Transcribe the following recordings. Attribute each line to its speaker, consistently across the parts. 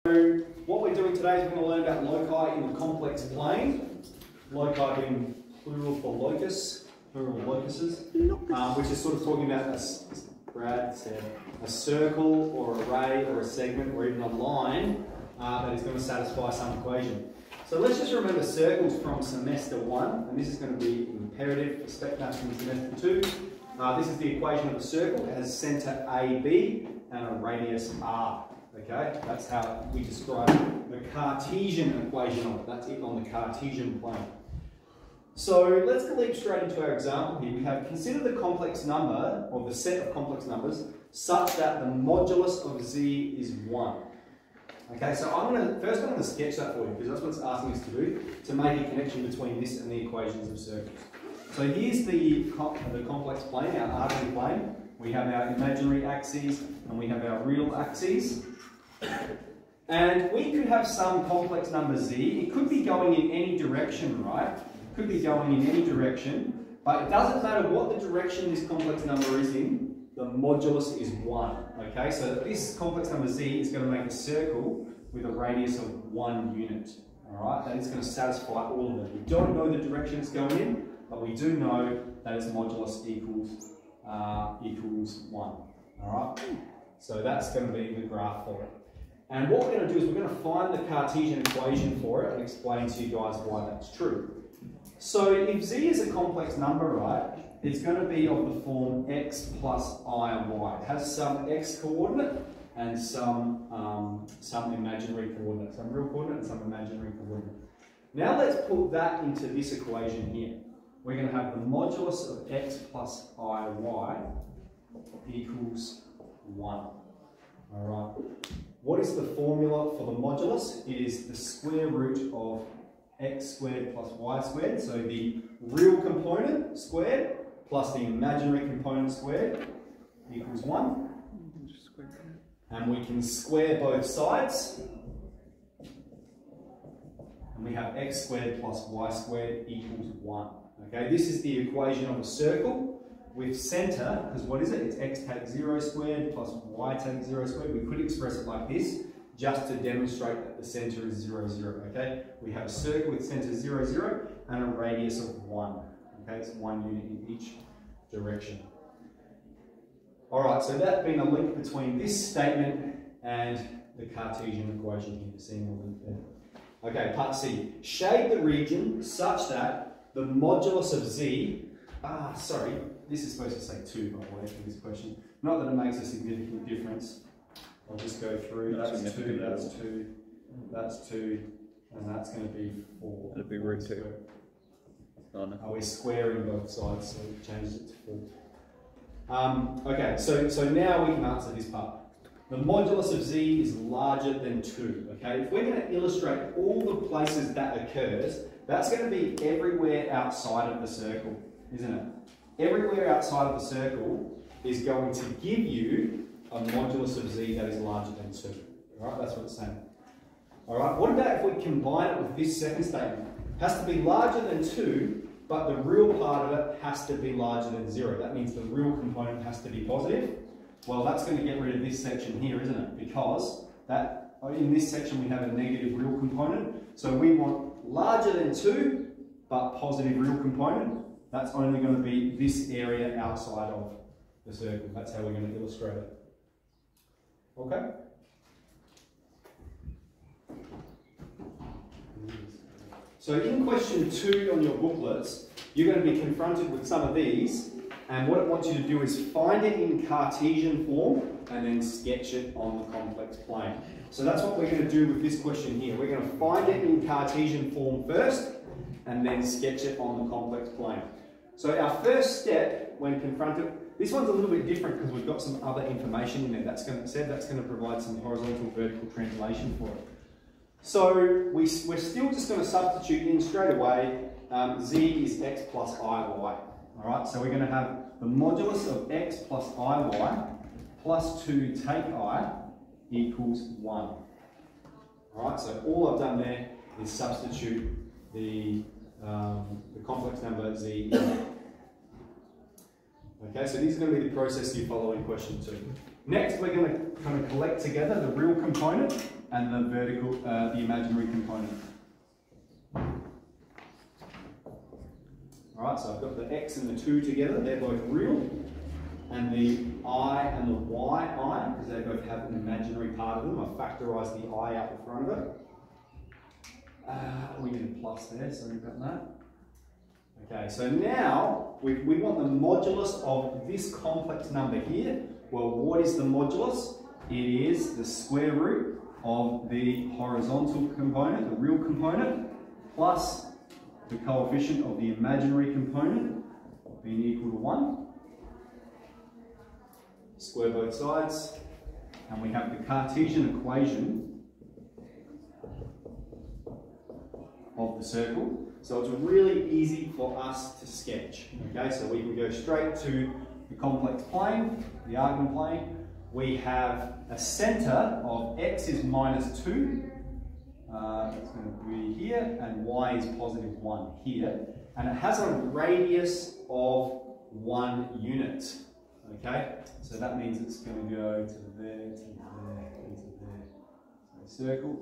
Speaker 1: So what we're doing today is we're going to learn about loci in the complex plane. Loci being plural for locus, plural locuses, which is sort of talking about, as Brad said, a circle or array or a segment or even a line that is going to satisfy some equation. So let's just remember circles from semester 1, and this is going to be imperative for spec maths from semester 2. This is the equation of a circle. It has centre AB and a radius R. Okay, that's how we describe the Cartesian equation of it. That's it on the Cartesian plane. So let's leap straight into our example here. We have consider the complex number, or the set of complex numbers, such that the modulus of z is 1. Okay, so I'm going to sketch that for you, because that's what it's asking us to do, to make a connection between this and the equations of circles. So here's the complex plane, our argand plane. We have our imaginary axes and we have our real axes. And we could have some complex number z. It could be going in any direction, right? It could be going in any direction, but it doesn't matter what the direction this complex number is in, the modulus is 1. Okay, so this complex number z is going to make a circle with a radius of 1 unit. Alright, that is going to satisfy all of it. We don't know the direction it's going in, but we do know that its modulus equals 1. Alright, so that's going to be the graph for it. And what we're going to do is we're going to find the Cartesian equation for it and explain to you guys why that's true. So if z is a complex number, right, it's going to be of the form x plus I y. It has some x coordinate and some imaginary coordinate, some real coordinate and some imaginary coordinate. Now let's put that into this equation here. We're going to have the modulus of x plus I y equals 1. Alright. What is the formula for the modulus? It is the square root of x squared plus y squared. So the real component squared plus the imaginary component squared equals 1. And we can square both sides. And we have x squared plus y squared equals 1. Okay, this is the equation of a circle with centre, because what is it? It's x take 0 squared plus y take 0 squared. We could express it like this, just to demonstrate that the centre is 0, 0, okay? We have a circle with centre 0, 0 and a radius of 1, okay? It's 1 unit in each direction. Alright, so that's been a link between this statement and the Cartesian equation here, seeing a link there. Okay, part C. Shade the region such that the modulus of z, this is supposed to say 2 by the way for this question. Not that it makes a significant difference. I'll just go through. That's 2, that's 2, that's 2, and that's going to be 4.
Speaker 2: It'll be root 2. Oh, no.
Speaker 1: We're squaring both sides, so it changes it to 4. Okay, so now we can answer this part. The modulus of z is larger than 2. Okay, if we're going to illustrate all the places that occurs, that's going to be everywhere outside of the circle, isn't it? Everywhere outside of the circle is going to give you a modulus of z that is larger than 2. Alright, that's what it's saying. Alright, what about if we combine it with this second statement? It has to be larger than 2, but the real part of it has to be larger than 0. That means the real component has to be positive. Well, that's going to get rid of this section here, isn't it? Because in this section we have a negative real component. So we want larger than 2, but positive real component. That's only going to be this area outside of the circle. That's how we're going to illustrate it. Okay? So in question 2 on your booklets, you're going to be confronted with some of these, and what it wants you to do is find it in Cartesian form and then sketch it on the complex plane. So that's what we're going to do with this question here. We're going to find it in Cartesian form first and then sketch it on the complex plane. So our first step when confronted, this one's a little bit different because we've got some other information in there. That's going to provide some horizontal vertical translation for it. So we're still just going to substitute in straight away. Z is x plus iy. Alright, so we're going to have the modulus of x plus iy plus 2 take I equals 1. Alright, so all I've done there is substitute the complex number z in. Okay, so this is going to be the process you follow in question 2. Next, we're going to kind of collect together the real component and the vertical, the imaginary component. Alright, so I've got the x and the 2 together, they're both real, and the I and the y, because they both have an imaginary part of them. I've factorised the I out the front of it. We need a plus there, sorry about that. Okay, so now we want the modulus of this complex number here. Well, what is the modulus? It is the square root of the horizontal component, the real component, plus the coefficient of the imaginary component being equal to 1. Square both sides, and we have the Cartesian equation of the circle. So it's really easy for us to sketch. Okay, so we can go straight to the complex plane, the argand plane. We have a centre of x is minus 2. That's going to be here, and y is positive 1 here. And it has a radius of 1 unit. Okay, so that means it's going to go to there, to there, and to there. So circle.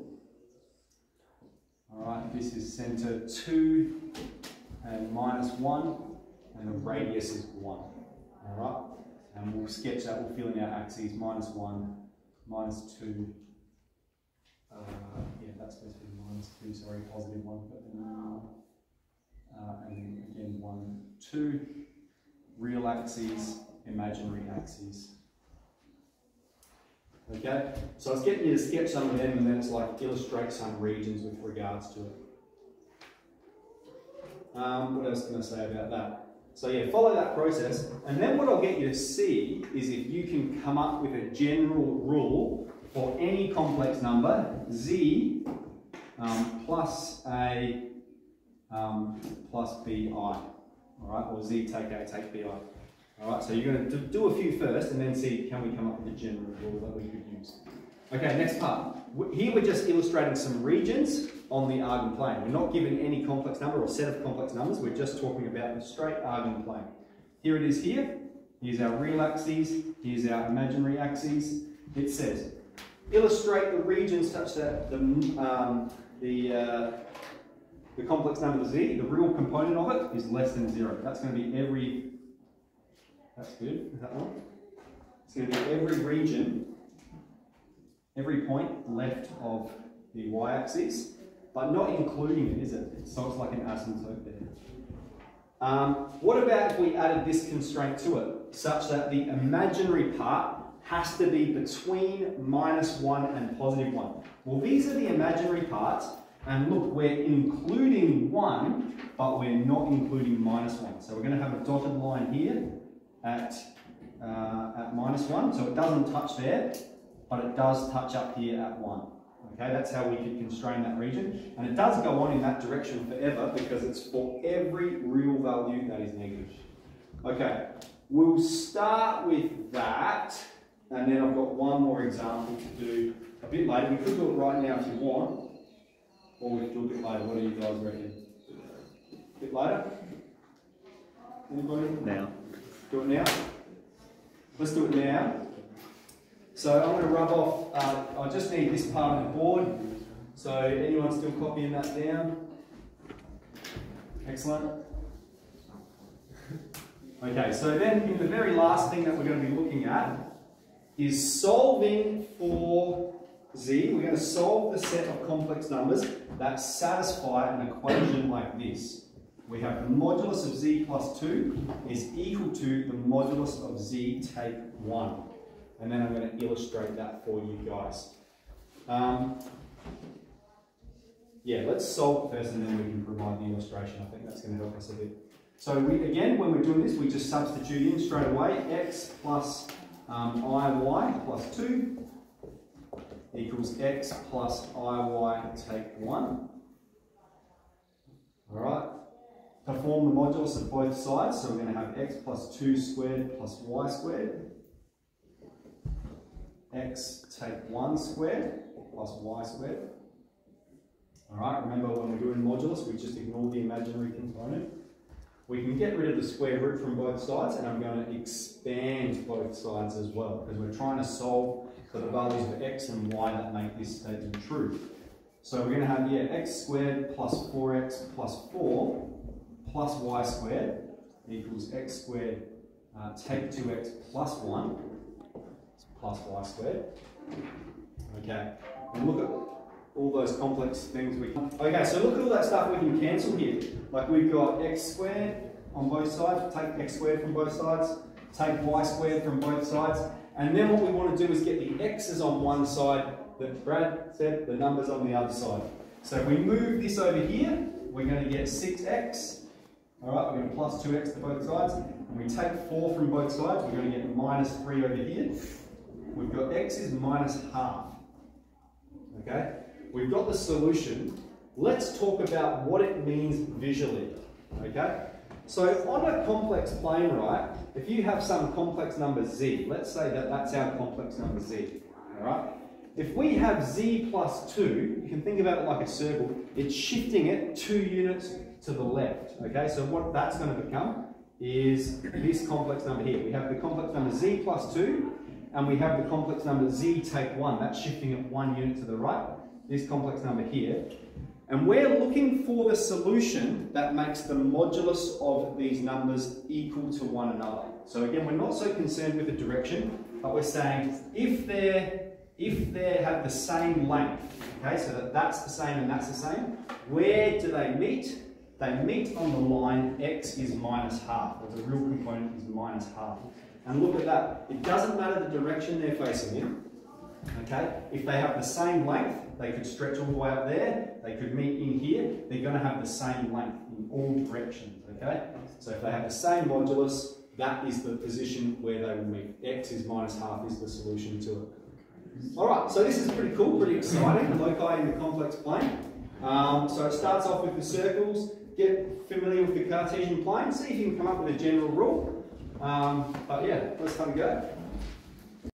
Speaker 1: Alright, this is centre 2 and minus 1, and the radius is 1. Alright, and we'll sketch that, we'll fill in our axes, minus 1, minus 2. Yeah, that's supposed to be minus 2, sorry, positive 1, but then, and then again 1, 2. Real axes, imaginary axes. Okay, so I was getting you to sketch some of them and then it's like illustrate some regions with regards to it. What else can I say about that? So yeah, follow that process, and then what I'll get you to see is if you can come up with a general rule for any complex number, z plus a plus bi, alright, or z take a take bi. Alright, so you're going to do a few first and then see can we come up with a general rule that we could use. Okay, next part. Here we're just illustrating some regions on the argand plane. We're not given any complex number or set of complex numbers, we're just talking about the straight argand plane. Here it is here. Here's our real axes, here's our imaginary axes. It says, illustrate the region such that the complex number z, the real component of it, is less than 0. That's going to be every... That's good, is that one? It's going to be every region, every point left of the y-axis, but not including it, is it? So it's like an asymptote there. What about if we added this constraint to it, such that the imaginary part has to be between minus 1 and positive 1? Well, these are the imaginary parts, and look, we're including 1, but we're not including minus 1. So we're going to have a dotted line here at minus 1, so it doesn't touch there, but it does touch up here at 1. Okay, that's how we could constrain that region, and it does go on in that direction forever because it's for every real value that is negative. Okay, we'll start with that, and then I've got one more example to do a bit later. We could do it right now if you want, or we could do it a bit later. What do you guys reckon? A bit later? Anybody?
Speaker 2: Now.
Speaker 1: Do it now? Let's do it now. So I'm going to rub off, I just need this part of the board. So anyone still copying that down? Excellent. Okay, so then in the very last thing that we're going to be looking at is solving for z. We're going to solve the set of complex numbers that satisfy an equation like this. We have the modulus of z plus 2 is equal to the modulus of z take 1. And then I'm going to illustrate that for you guys. Yeah, let's solve it first and then we can provide the illustration. I think that's going to help us a bit. So again, when we're doing this, we just substitute in straight away. X plus iy plus 2 equals x plus iy take 1. Alright. Perform the modulus of both sides, so we're going to have x plus 2 squared plus y squared. X take 1 squared plus y squared. Alright, remember when we're doing modulus, we just ignore the imaginary component. We can get rid of the square root from both sides, and I'm going to expand both sides as well, because we're trying to solve for the values of x and y that make this statement true. So we're going to have here x squared plus 4x plus 4 plus y squared equals x squared take 2x plus 1 plus y squared. Okay, and look at all those complex things we can. Okay, so look at all that stuff we can cancel here. Like we've got x squared on both sides, take x squared from both sides, take y squared from both sides, and then what we want to do is get the x's on one side that Brad said, the numbers on the other side. So if we move this over here, we're going to get 6x. Alright, we're going to plus 2x to both sides. And we take 4 from both sides, we're going to get minus 3 over here. We've got x is minus half. Okay? We've got the solution. Let's talk about what it means visually. Okay? So on a complex plane, right, if you have some complex number z, let's say that that's our complex number z. Alright? If we have z plus 2, you can think about it like a circle, it's shifting it 2 units to the left. Okay, so what that's going to become is this complex number here. We have the complex number z plus 2, and we have the complex number z take 1. That's shifting it 1 unit to the right. This complex number here. And we're looking for the solution that makes the modulus of these numbers equal to one another. So again, we're not so concerned with the direction, but we're saying if they have the same length, okay, so that's the same and that's the same, where do they meet? They meet on the line x is minus half, or the real component is minus half. And look at that, it doesn't matter the direction they're facing in, okay? If they have the same length, they could stretch all the way up there, they could meet in here, they're going to have the same length in all directions, okay? So if they have the same modulus, that is the position where they will meet. X is minus half is the solution to it. Alright, so this is pretty cool, pretty exciting, the loci in the complex plane. So it starts off with the circles, get familiar with the Cartesian plane, see if you can come up with a general rule. But yeah, let's have a go.